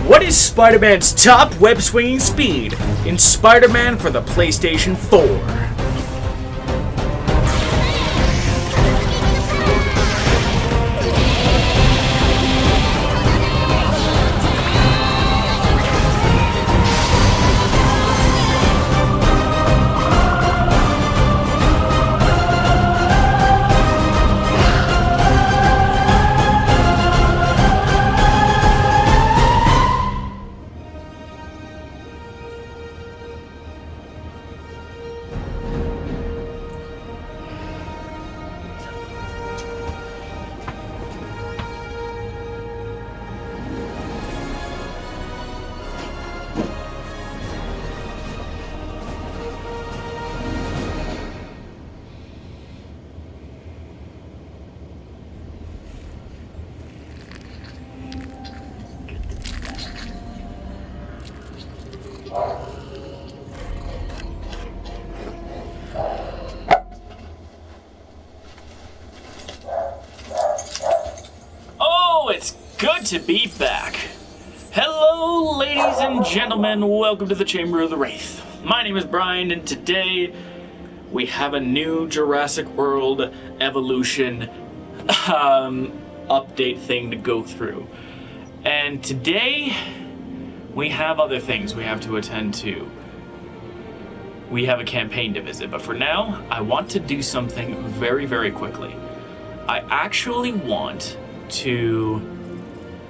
What is Spider-Man's top web-swinging speed in Spider-Man for the PlayStation 4? Good to be back. Hello, ladies and gentlemen. Welcome to the Chamber of the Wraith. My name is Brian, and today we have a new Jurassic World Evolution update thing to go through. And today we have other things we have to attend to. We have a campaign to visit, but for now, I want to do something very, very quickly. I actually want to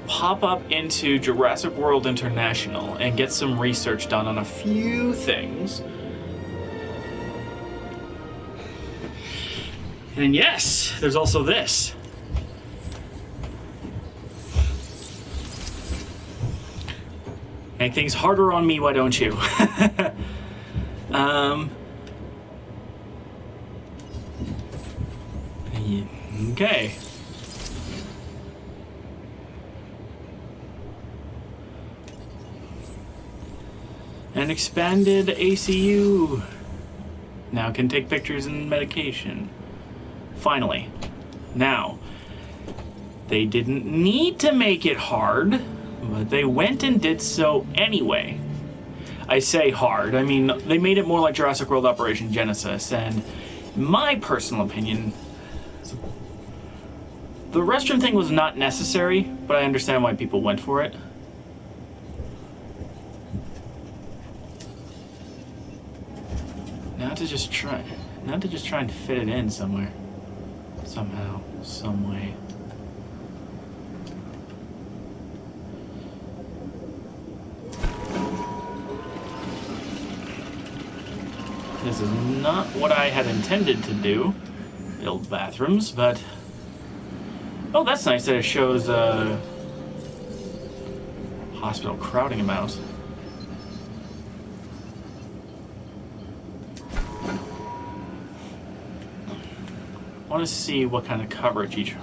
pop up into Jurassic World International and get some research done on a few things. And yes, there's also this. Make things harder on me, why don't you? Okay. An expanded ACU. Now can take pictures and medication. Finally. Now, they didn't need to make it hard, but they went and did so anyway. I say hard, I mean, they made it more like Jurassic World Operation Genesis, and in my personal opinion, the restroom thing was not necessary, but I understand why people went for it. Not to just try and fit it in somewhere. Somehow, some way. This is not what I had intended to do, build bathrooms, but... Oh, that's nice that it shows hospital crowding amount. I want to see what kind of coverage each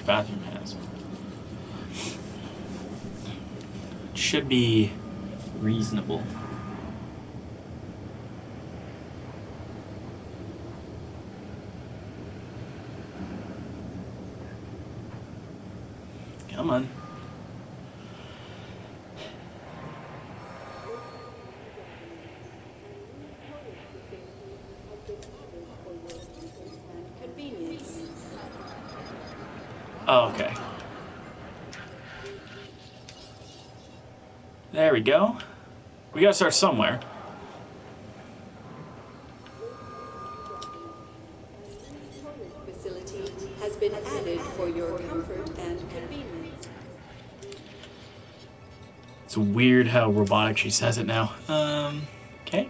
bathroom has. It should be reasonable. Come on. Oh, okay. There we go. We gotta start somewhere. Facility has been added for your comfort and convenience. It's weird how robotic she says it now. Okay.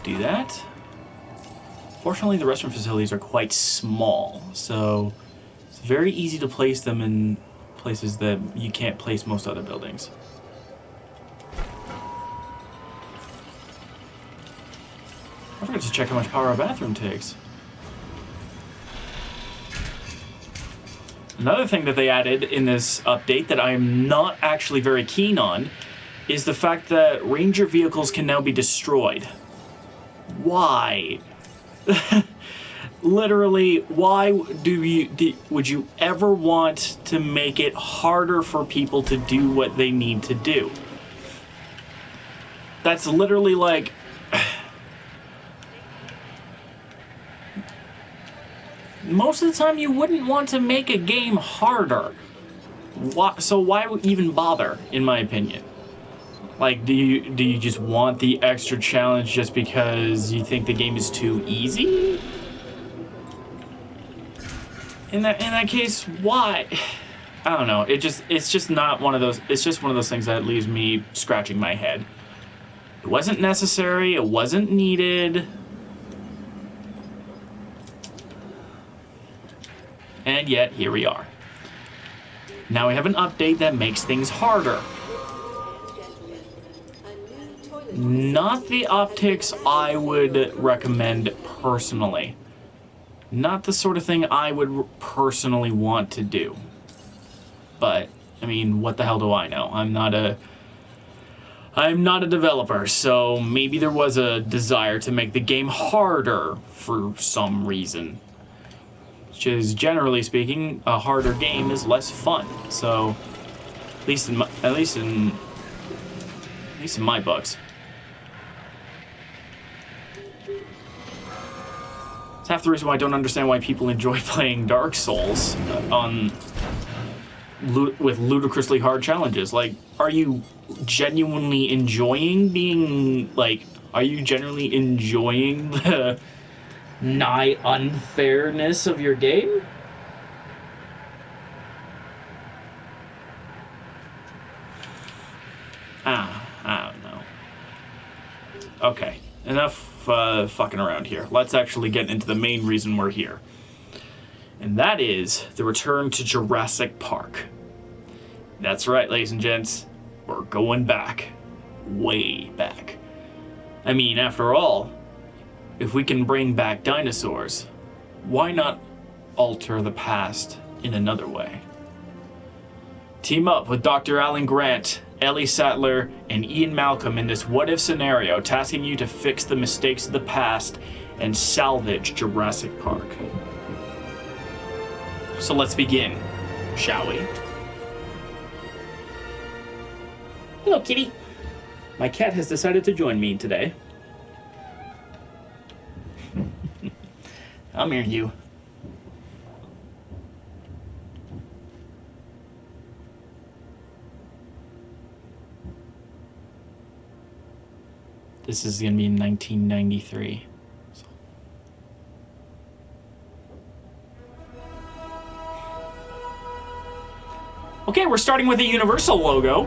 Do that. Fortunately, the restroom facilities are quite small, so it's very easy to place them in places that you can't place most other buildings. I forgot to check how much power a bathroom takes. Another thing that they added in this update that I am not actually very keen on is the fact that Ranger vehicles can now be destroyed. Why? literally, why would you ever want to make it harder for people to do what they need to do? That's literally like... Most of the time, you wouldn't want to make a game harder. So why even bother, in my opinion? Like, do you just want the extra challenge just because you think the game is too easy? In that case, why? I don't know. It's just not one of those. It's just one of those things that leaves me scratching my head. It wasn't necessary. It wasn't needed. And yet, here we are. Now we have an update that makes things harder. Not the optics I would recommend personally. Not the sort of thing I would personally want to do. But, I mean, what the hell do I know? I'm not a developer, so maybe there was a desire to make the game harder for some reason. Which is, generally speaking, a harder game is less fun. So, at least in my books. It's half the reason why I don't understand why people enjoy playing Dark Souls with ludicrously hard challenges. Like, are you genuinely enjoying are you genuinely enjoying the nigh unfairness of your game? I don't know. Okay, enough fucking around here. Let's actually get into the main reason we're here. And that is the return to Jurassic Park. That's right, ladies and gents. We're going back. Way back. I mean, after all, if we can bring back dinosaurs, why not alter the past in another way? Team up with Dr. Alan Grant, Ellie Sattler, and Ian Malcolm in this what-if scenario, tasking you to fix the mistakes of the past and salvage Jurassic Park. So let's begin, shall we? Hello, kitty. My cat has decided to join me today. Come here, you. This is going to be in 1993. Okay, we're starting with a Universal logo.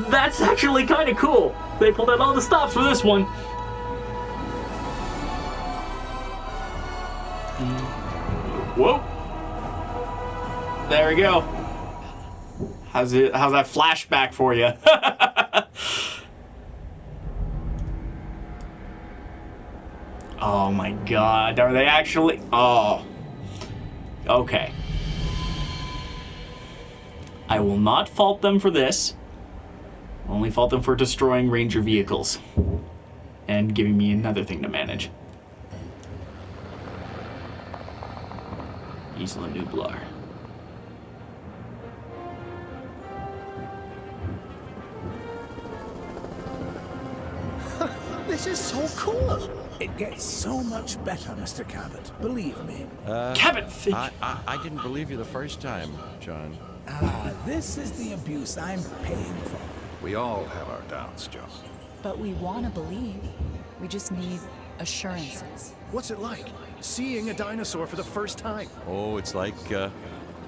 That's actually kind of cool. They pulled out all the stops for this one. Whoa. There we go. How's that flashback for you? Oh my god, are they actually? Oh. Okay. I will not fault them for this. I'll only fault them for destroying Ranger vehicles. And giving me another thing to manage. Isla Nublar. This is so cool. It gets so much better, Mr. Cabot. Believe me. Cabot! I didn't believe you the first time, John. This is the abuse I'm paying for. We all have our doubts, John. But we want to believe. We just need assurances. What's it like, seeing a dinosaur for the first time? Oh, it's like,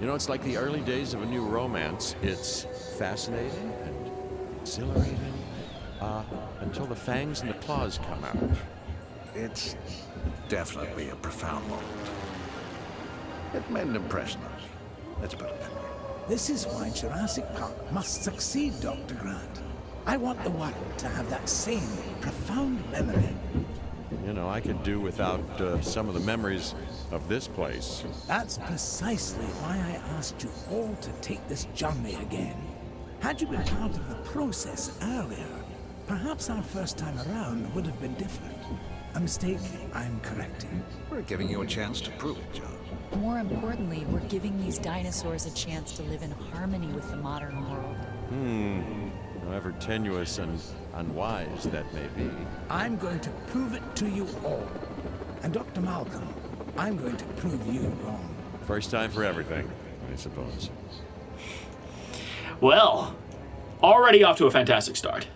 it's like the early days of a new romance. It's fascinating and exhilarating, until the fangs and the claws come out. It's definitely a profound moment. It made an impression on me. Let's put it that way. This is why Jurassic Park must succeed, Dr. Grant. I want the world to have that same profound memory. You know, I could do without some of the memories of this place. That's precisely why I asked you all to take this journey again. Had you been part of the process earlier, perhaps our first time around would have been different. A mistake I'm correcting. We're giving you a chance to prove it, John. More importantly, we're giving these dinosaurs a chance to live in harmony with the modern world. However tenuous and unwise that may be. I'm going to prove it to you all. And Dr. Malcolm, I'm going to prove you wrong. First time for everything, I suppose. Well, already off to a fantastic start.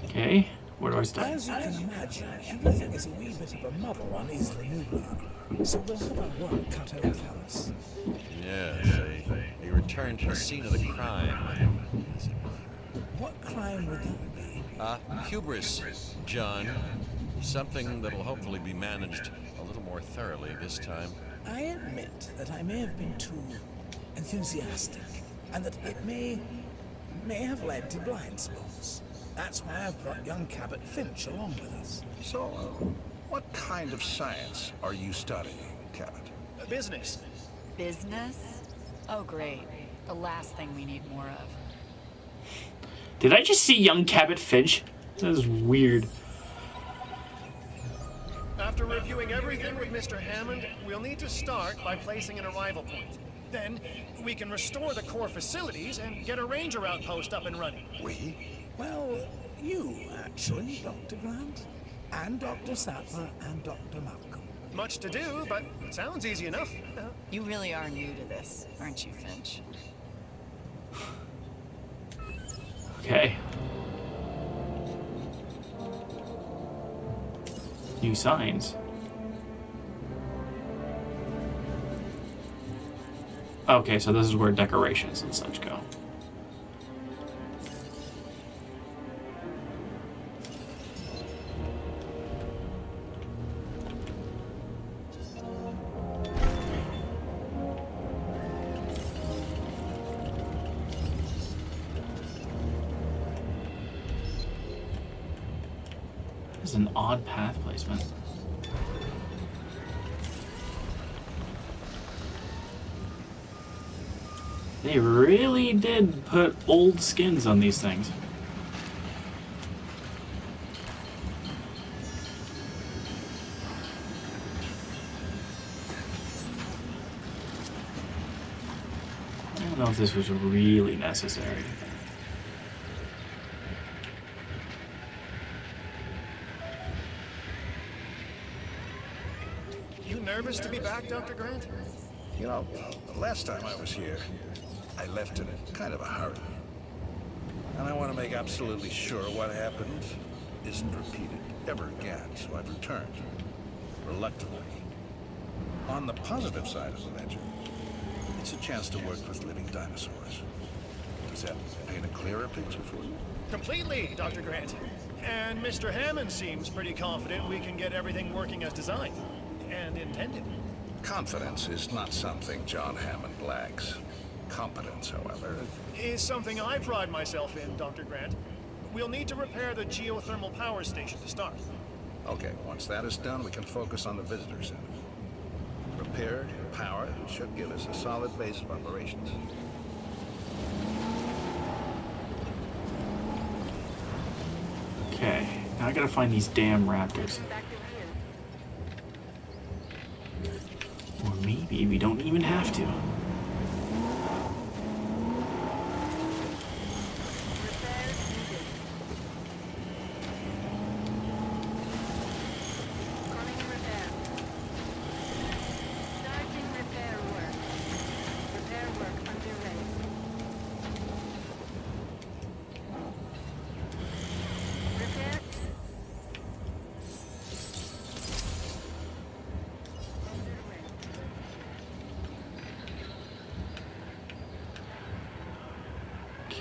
Okay, where do I start? As you can imagine, everything is a wee bit of a muddle on Isla Nublar, so we'll have our work cut out for us. Yes, a return to the scene of the crime. What crime would that be? Hubris, John. Something that'll hopefully be managed a little more thoroughly this time. I admit that I may have been too enthusiastic, and that it may have led to blind spots. That's why I've brought young Cabot Finch along with us. So, what kind of science are you studying, Cabot? Business. Business? Oh, great. The last thing we need more of. Did I just see young Cabot Finch? That is weird. After reviewing everything with Mr. Hammond, we'll need to start by placing an arrival point. Then, we can restore the core facilities and get a ranger outpost up and running. We? Well, you, actually, Dr. Grant, and Dr. Sattler, and Dr. Malcolm. Much to do, but it sounds easy enough. You really are new to this, aren't you, Finch? Okay. New signs. Okay, so this is where decorations and such go. It's an odd path placement. They really did put old skins on these things. I don't know if this was really necessary. You nervous to be back, Dr. Grant? You know, the last time I was here, I left in kind of a hurry. And I want to make absolutely sure what happened isn't repeated ever again, so I've returned. Reluctantly. On the positive side of the ledger, it's a chance to work with living dinosaurs. Does that paint a clearer picture for you? Completely, Dr. Grant. And Mr. Hammond seems pretty confident we can get everything working as designed and intended. Confidence is not something John Hammond lacks. Competence, however, Is something I pride myself in, Dr. Grant. We'll need to repair the geothermal power station to start. okay, once that is done, we can focus on the visitor center. Repaired, powered, should give us a solid base of operations. Okay, now I gotta find these damn raptors. Or maybe we don't even have to.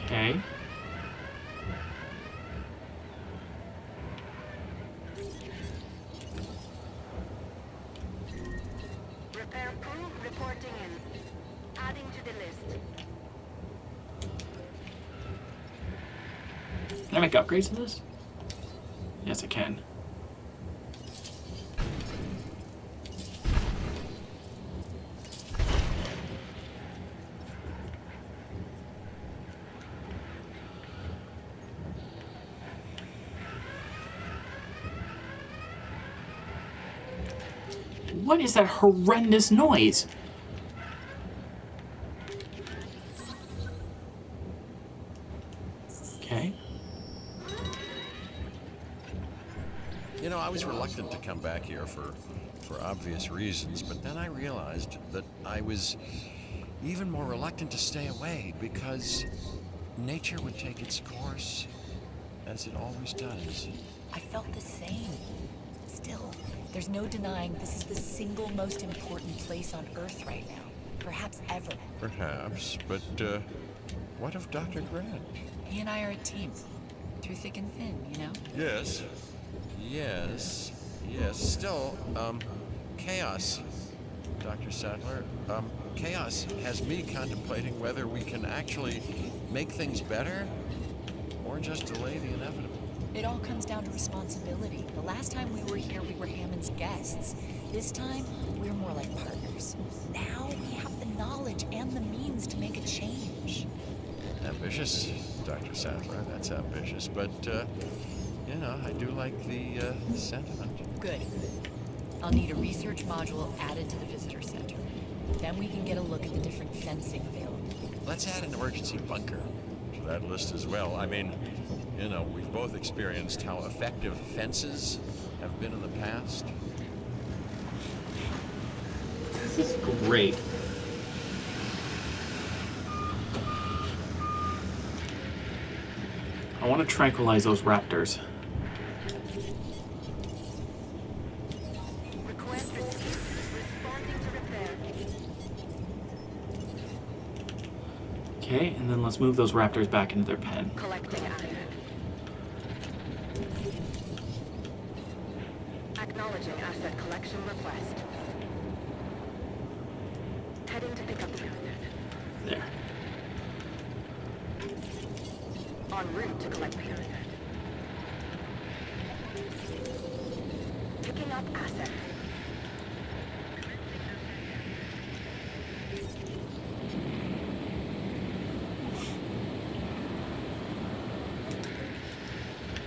Okay. Repair crew reporting in. Adding to the list. Can I make upgrades to this? Yes, I can. What is that horrendous noise? Okay. You know, I was reluctant to come back here for obvious reasons, but then I realized that I was even more reluctant to stay away because nature would take its course, as it always does. I felt the same. Still, there's no denying this is the single most important place on Earth right now. Perhaps ever. Perhaps, but what of Dr. Grant? He and I are a team. Through thick and thin, you know? Yes. Still, chaos, Dr. Sattler. Chaos has me contemplating whether we can actually make things better or just delay the inevitable. It all comes down to responsibility. The last time we were here, we were Hammond's guests. This time, we're more like partners. Now we have the knowledge and the means to make a change. Ambitious, Dr. Sattler. That's ambitious, but, you know, I do like the sentiment. Good. I'll need a research module added to the visitor center. Then we can get a look at the different fencing available. Let's add an emergency bunker to that list as well. I mean, you know, we've both experienced how effective fences have been in the past. This is great. I want to tranquilize those raptors. Request received. Responding to repair. Okay, and then let's move those raptors back into their pen. Collecting asset. Acknowledging asset collection request. Heading to pick up the unit. There. En route to collect the unit. Picking up asset.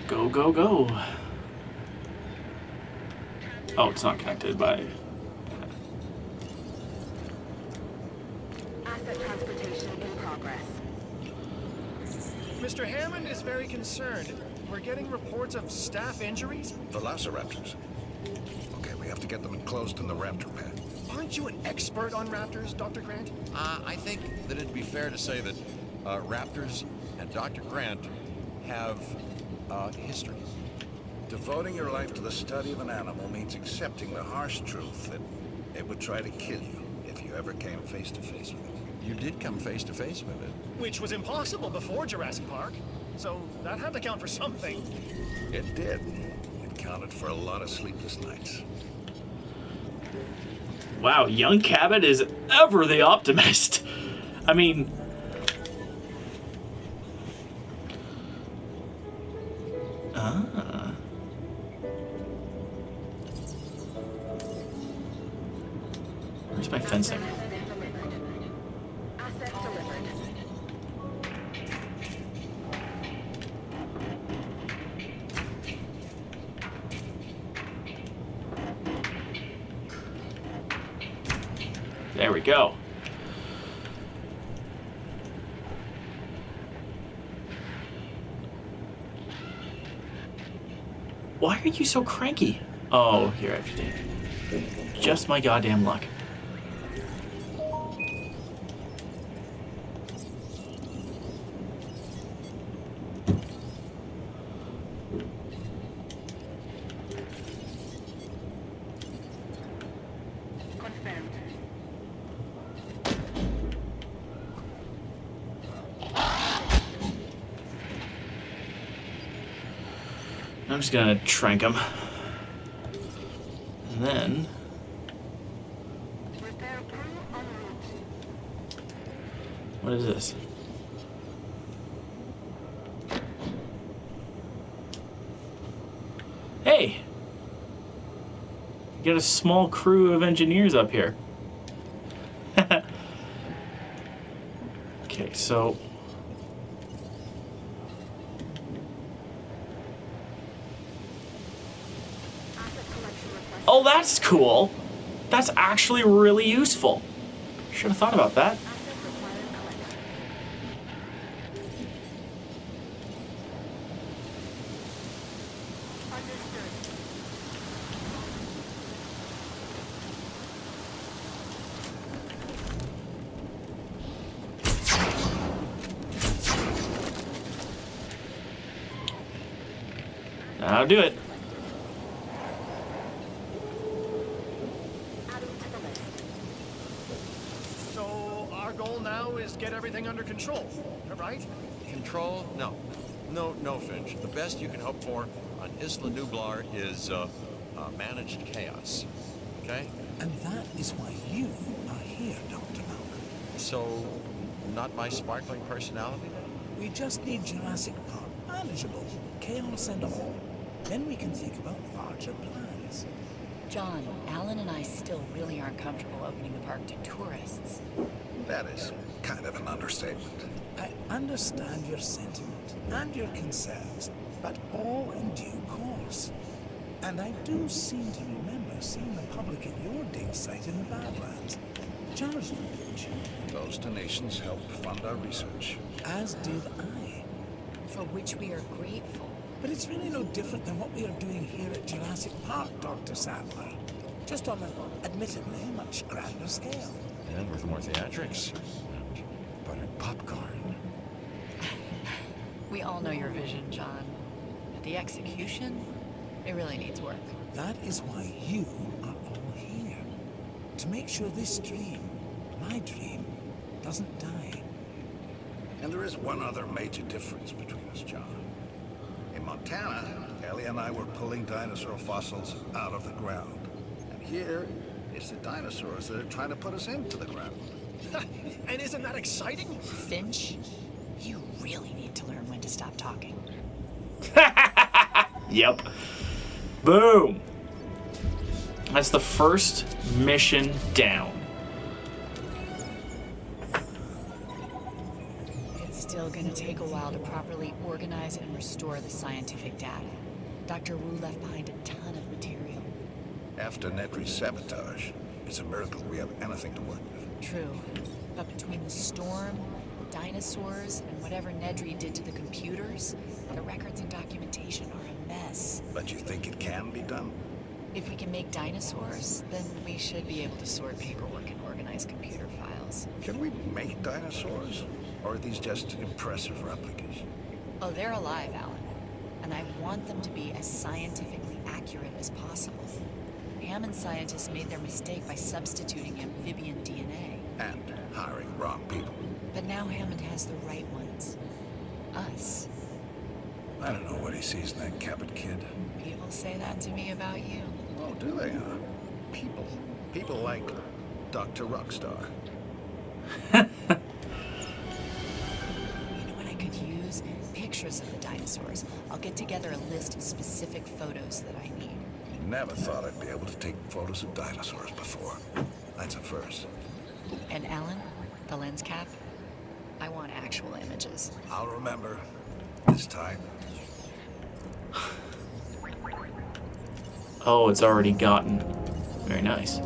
Go, go, go. Oh, it's not connected by... Asset transportation in progress. Mr. Hammond is very concerned. We're getting reports of staff injuries. Velociraptors. Okay, we have to get them enclosed in the raptor pad. Aren't you an expert on raptors, Dr. Grant? I think that it'd be fair to say that raptors and Dr. Grant have history. Devoting your life to the study of an animal means accepting the harsh truth that it would try to kill you if you ever came face to face with it. You did come face to face with it. Which was impossible before Jurassic Park. So that had to count for something. It did. It counted for a lot of sleepless nights. Wow, young Cabot is ever the optimist. I mean... Where's my fencing? Asset delivered. There we go. Why are you so cranky? Oh, here I have to. Just my goddamn luck. Confirmed. I'm just gonna trank him. And then... Repair crew en route. What is this? Hey! You got a small crew of engineers up here. Okay, so... Asset collection request. Oh, that's cool! That's actually really useful. Should have thought about that. Asset required collected. Understood. I'll do it. Adding to the list. So our goal now is get everything under control, right? Control? No. No, Finch. The best you can hope for on Isla Nublar is managed chaos. Okay? And that is why you are here, Dr. Malcolm. So, not my sparkling personality then? We just need Jurassic Park manageable, chaos and all. Then we can think about larger plans. John, Alan and I still really aren't comfortable opening the park to tourists. That is kind of an understatement. I understand your sentiment and your concerns, but all in due course. And I do seem to remember seeing the public at your dig site in the Badlands, charged for which, Those donations helped fund our research. as did I. For which we are grateful. But it's really no different than what we are doing here at Jurassic Park, Dr. Sattler. Just on an admittedly much grander scale. And with more theatrics. And buttered popcorn. We all know your vision, John. But the execution, it really needs work. That is why you are all here. To make sure this dream, my dream, doesn't die. And there is one other major difference between us, John. In Montana, Ellie and I were pulling dinosaur fossils out of the ground. And here, it's the dinosaurs that are trying to put us into the ground. And isn't that exciting? Finch, you really need to learn when to stop talking. Yep. Boom. That's the first mission down. It's still gonna take a while to properly organize and restore the scientific data. Dr. Wu left behind a ton of material. After Nedry's sabotage, it's a miracle we have anything to work with. True. But between the storm, the dinosaurs, and whatever Nedry did to the computers, the records and documentation are a mess. But you think it can be done? If we can make dinosaurs, then we should be able to sort paperwork and organize computer files. Can we make dinosaurs? Or are these just impressive replicas? Oh, they're alive, Alan. And I want them to be as scientifically accurate as possible. Hammond scientists made their mistake by substituting amphibian DNA. And hiring wrong people. But now Hammond has the right ones. Us. I don't know what he sees in that Cabot kid. People say that to me about you. Oh, do they, huh? People. People like Dr. Rockstar. You know what I could use? Pictures of the dinosaurs. I'll get together a list of specific photos that I need. Never thought I'd be able to take photos of dinosaurs before. That's a first. And Alan, the lens cap, I want actual images. I'll remember. This time. Oh, it's already gotten. Very nice.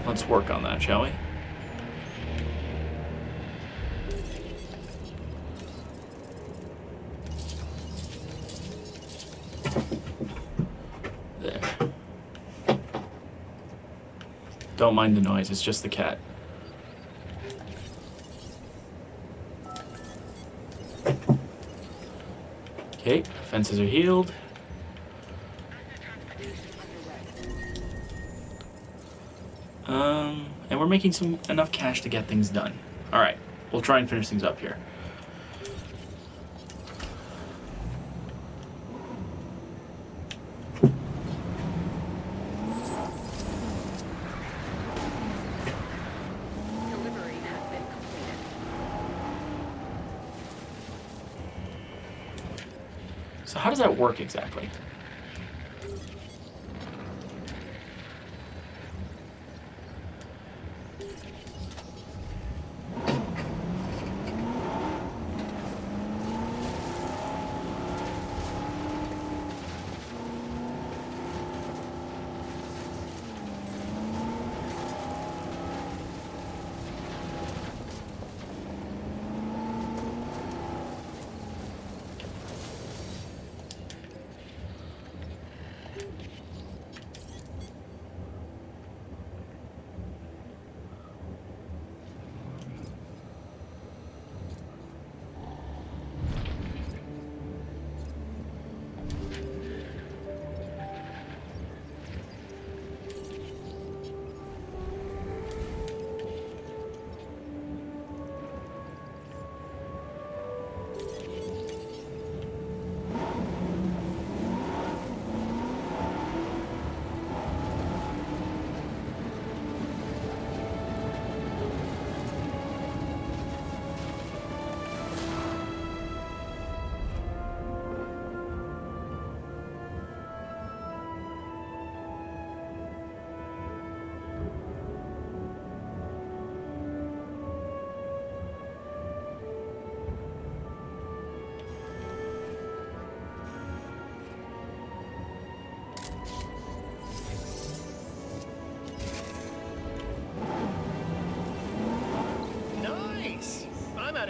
Let's work on that, shall we? There. Don't mind the noise, it's just the cat. Okay, fences are healed. And we're making enough cash to get things done. All right, we'll try and finish things up here. Delivery has been completed. So how does that work exactly?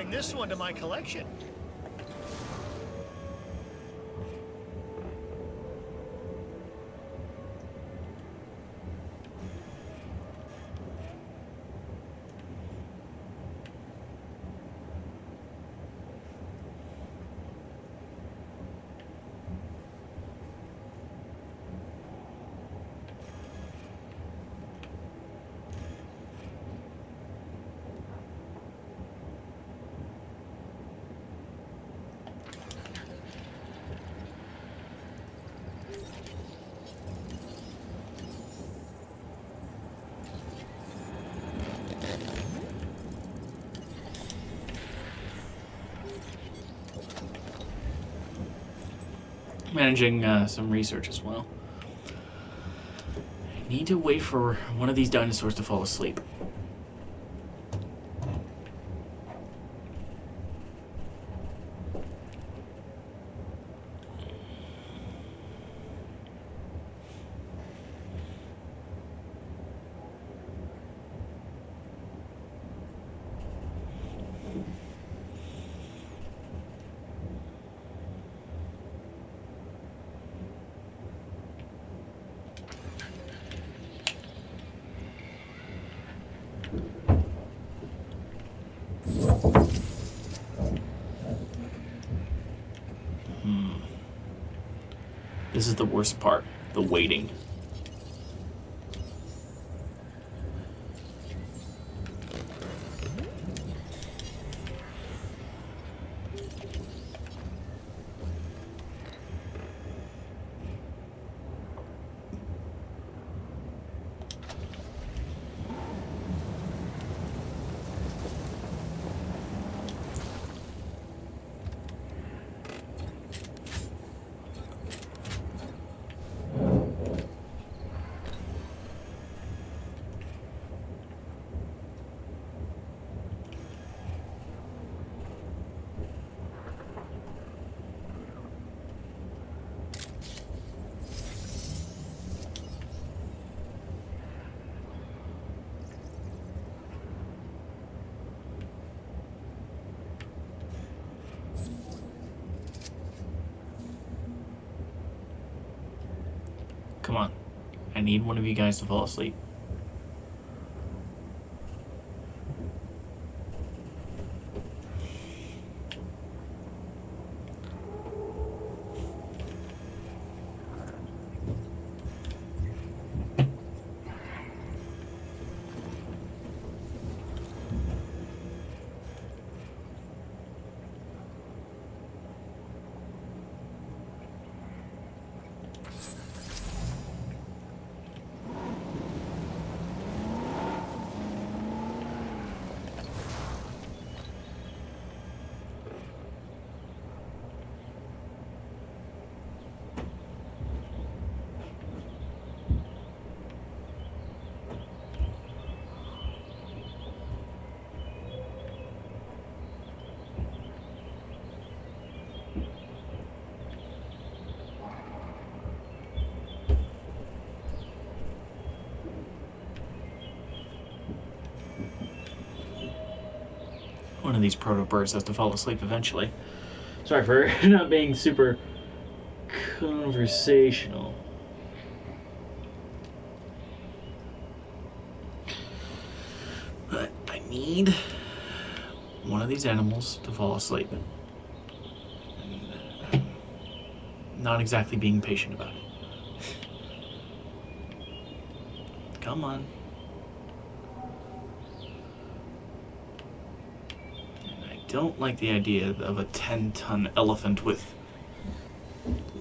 adding this one to my collection. Managing some research as well. I need to wait for one of these dinosaurs to fall asleep. This is the worst part, the waiting. Come on. I need one of you guys to fall asleep. One of these proto-birds has to fall asleep eventually. Sorry for not being super conversational. But I need one of these animals to fall asleep. And not exactly being patient about it. Come on. Don't like the idea of a 10-ton elephant with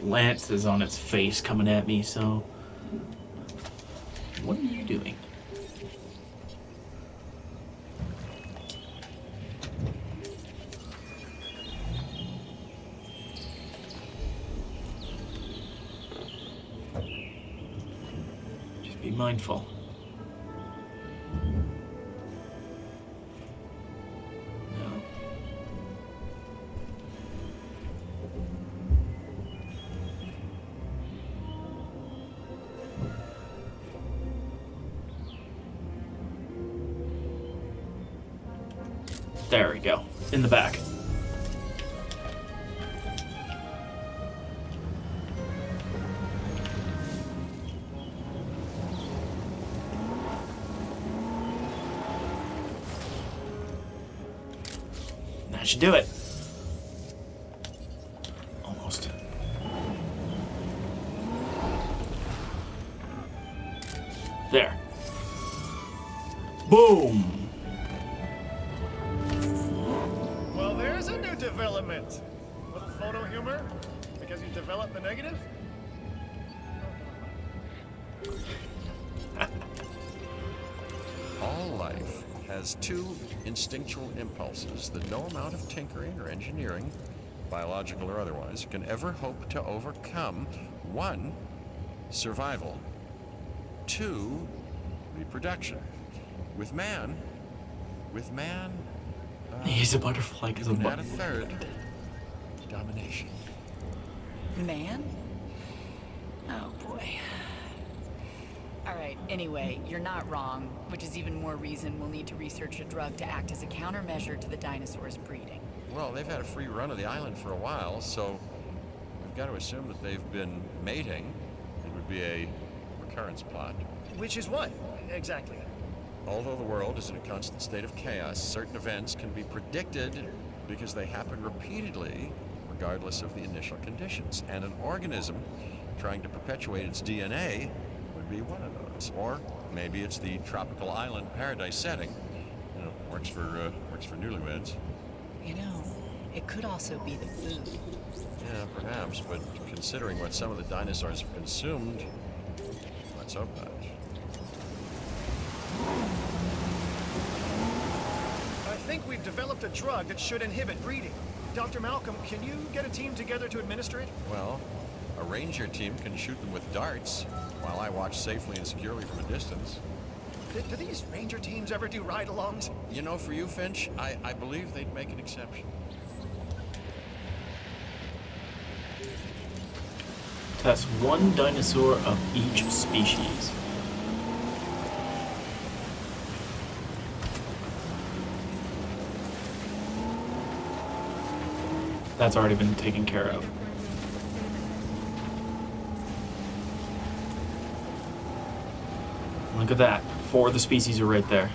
lances on its face coming at me, so what are you doing? Just be mindful. There we go. in the back. That should do it. Almost. There. Boom! Well, there's a new development. Little photo humor? Because you developed the negative? All life has two instinctual impulses that no amount of tinkering or engineering, biological or otherwise, can ever hope to overcome. One, survival. Two, reproduction. With man, He's a butterfly because of add a third, domination. Man? Oh boy. Alright, anyway, you're not wrong, which is even more reason we'll need to research a drug to act as a countermeasure to the dinosaurs' breeding. Well, they've had a free run of the island for a while, so we've got to assume that they've been mating. It would be a recurrence plot. Which is what, exactly? Although the world is in a constant state of chaos, certain events can be predicted because they happen repeatedly, regardless of the initial conditions. And an organism trying to perpetuate its DNA would be one of those. Or maybe it's the tropical island paradise setting. You know, works for newlyweds. You know, it could also be the food. Yeah, perhaps, but considering what some of the dinosaurs have consumed, let's hope not. I think we've developed a drug that should inhibit breeding. Dr. Malcolm, can you get a team together to administer it? Well, a ranger team can shoot them with darts, while I watch safely and securely from a distance. Do these ranger teams ever do ride-alongs? You know, for you, Finch, I believe they'd make an exception. Test one dinosaur of each species. That's already been taken care of. Look at that. 4 of the species are right there.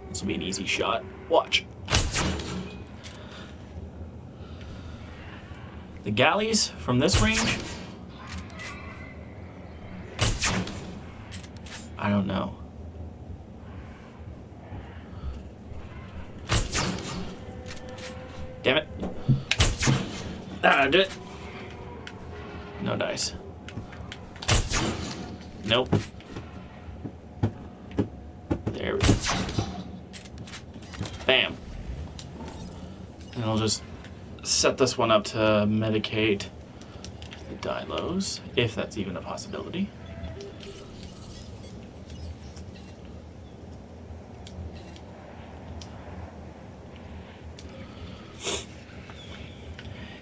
This will be an easy shot. Watch. The galleys from this range? I don't know. Damn it. I did it. No dice. Nope. There we go. Bam. And I'll just set this one up to medicate the Dilos, if that's even a possibility.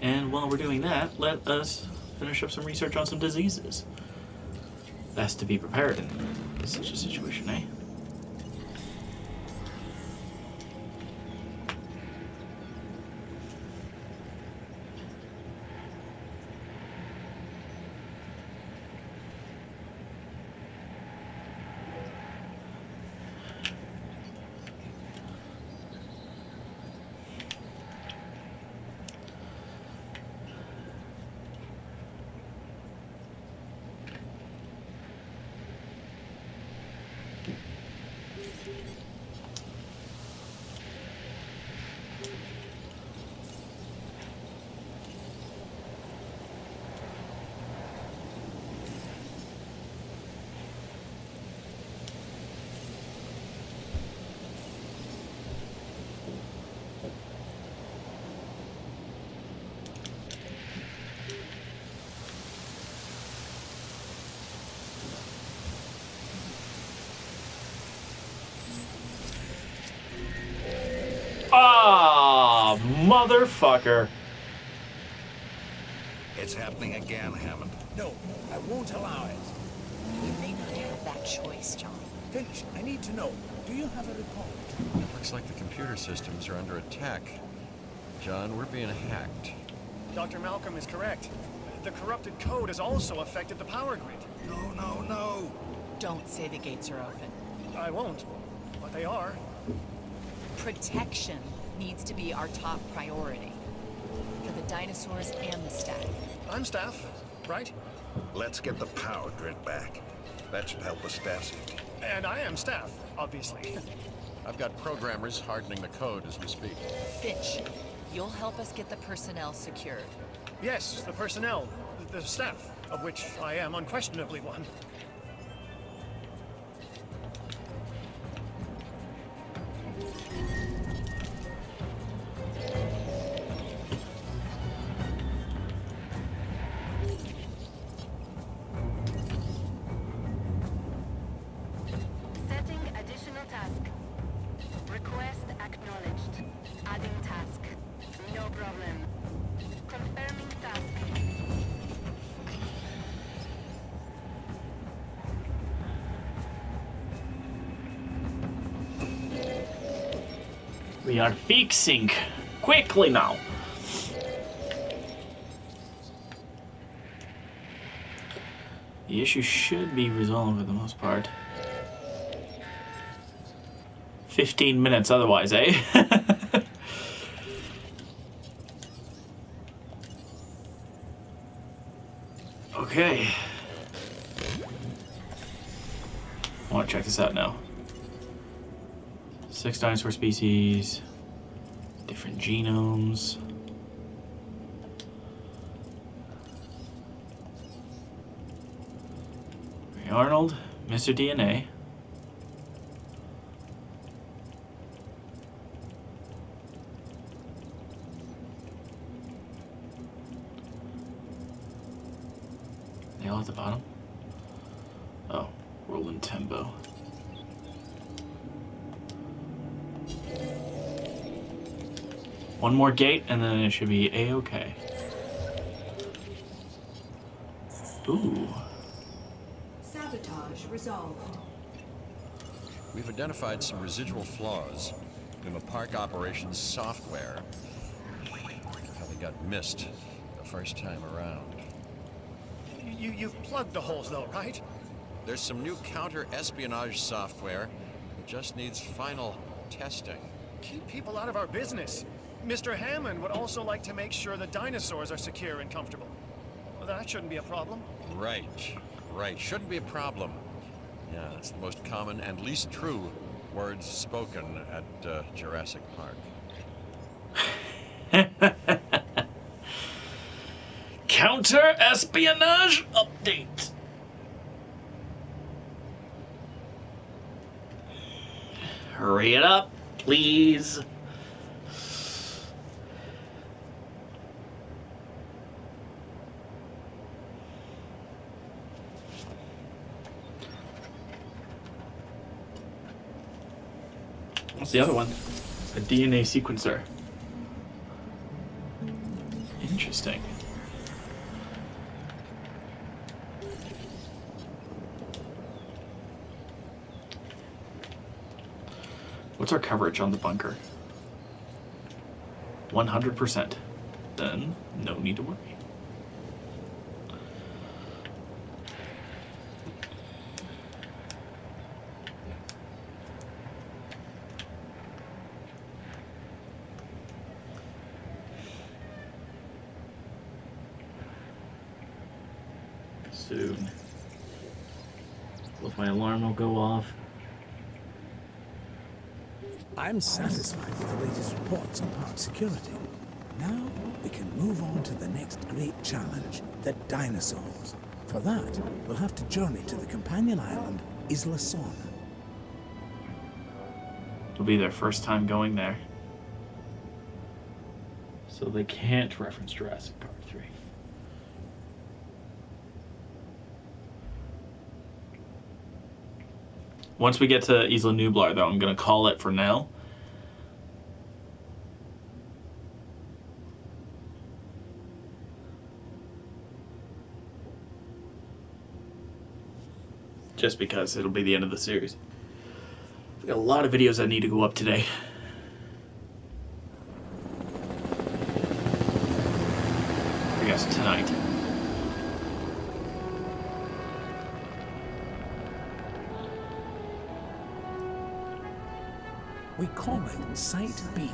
And while we're doing that, let us finish up some research on some diseases. Best to be prepared in such a situation, eh? Motherfucker. It's happening again, Hammond. No, I won't allow it. You may not have that choice, John. Finch, I need to know. Do you have a report? It looks like the computer systems are under attack. John, we're being hacked. Dr. Malcolm is correct. The corrupted code has also affected the power grid. No. Don't say the gates are open. I won't, but they are. Protection needs to be our top priority. For the dinosaurs and the staff. I'm staff, right? Let's get the power grid back. That should help with staff safety. And I am staff, obviously. I've got programmers hardening the code as we speak. Finch, you'll help us get the personnel secured. Yes, the personnel, the staff, of which I am unquestionably one. Setting additional task. Request acknowledged. Adding task. No problem. Confirming task. We are fixing. Quickly now. The issue should be resolved for the most part. 15 minutes otherwise, eh? Okay. I want to check this out now. 6 dinosaur species, different genomes. Ray Arnold, Mr. DNA. They all at the bottom? Oh, Roland Tembo. One more gate, and then it should be A-okay. Ooh. Sabotage resolved. We've identified some residual flaws in the park operations software. How they got missed the first time around. You've plugged the holes though, right? There's some new counter-espionage software. It just needs final testing. Keep people out of our business. Mr. Hammond would also like to make sure the dinosaurs are secure and comfortable. Well, that shouldn't be a problem. Right. Shouldn't be a problem. Yeah, that's the most common and least true words spoken at Jurassic Park. Counter-espionage update. Hurry it up, please. What's the other one? A DNA sequencer. Interesting. What's our coverage on the bunker? 100%. Then no need to worry. Soon. Both my alarm will go off. I'm satisfied with the latest reports on park security. Now we can move on to the next great challenge, the dinosaurs. For that, we'll have to journey to the companion island, Isla Son. It'll be their first time going there. So they can't reference Jurassic Park 3. Once we get to Isla Nublar, though, I'm going to call it for now. just because it'll be the end of the series. We got a lot of videos that need to go up today. I guess tonight. We call it Site B.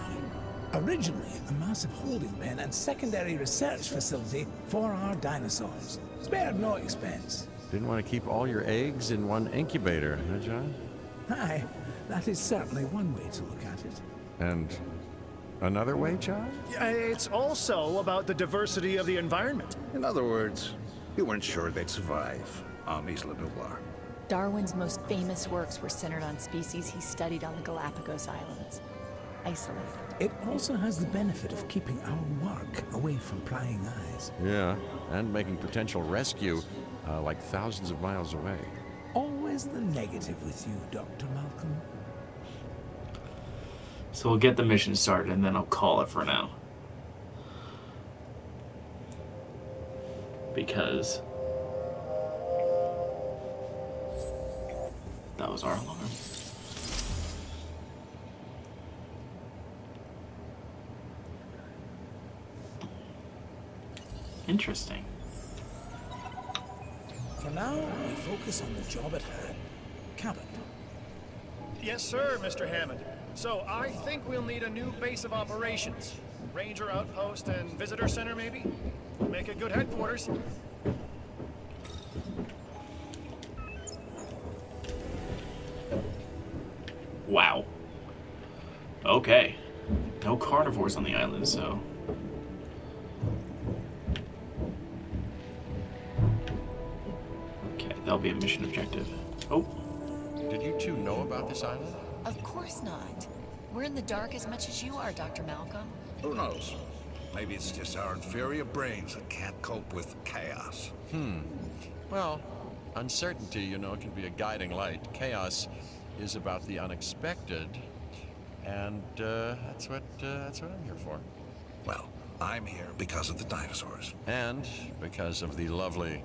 Originally a massive holding pen and secondary research facility for our dinosaurs. Spared no expense. Didn't want to keep all your eggs in one incubator, huh, John? Aye, that is certainly one way to look at it. And another way, John? It's also about the diversity of the environment. In other words, you weren't sure they'd survive on Isla Nublar. Darwin's most famous works were centered on species he studied on the Galapagos Islands. Isolated. It also has the benefit of keeping our work away from prying eyes. Yeah, and making potential rescue like thousands of miles away. Always the negative with you, Dr. Malcolm. So we'll get the mission started and then I'll call it for now. Because that was our alarm. Interesting. For now, we focus on the job at hand. Cabot. Yes, sir, Mr. Hammond. So I think we'll need a new base of operations. Ranger outpost and visitor center, maybe? Make a good headquarters. Wow. Okay. No carnivores on the island, so... Okay, that'll be a mission objective. Oh. Did you two know about this island? Of course not. We're in the dark as much as you are, Dr. Malcolm. Who knows? Maybe it's just our inferior brains that can't cope with chaos. Well, uncertainty, you know, can be a guiding light. Chaos is about the unexpected, and that's what I'm here for. Well, I'm here because of the dinosaurs. And because of the lovely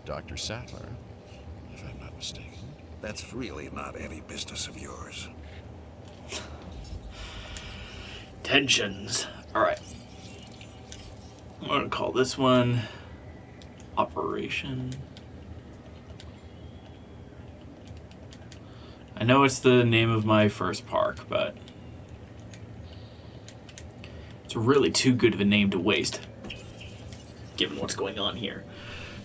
Dr. Sattler, if I'm not mistaken. That's really not any business of yours. Tensions. Alright. I'm gonna call this one Operation. I know it's the name of my first park, but it's really too good of a name to waste, given what's going on here.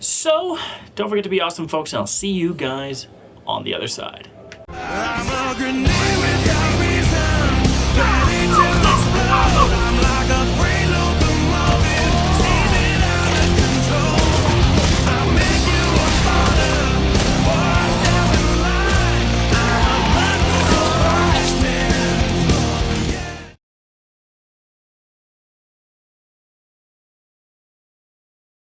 So, don't forget to be awesome, folks, and I'll see you guys on the other side. I'm a grenade.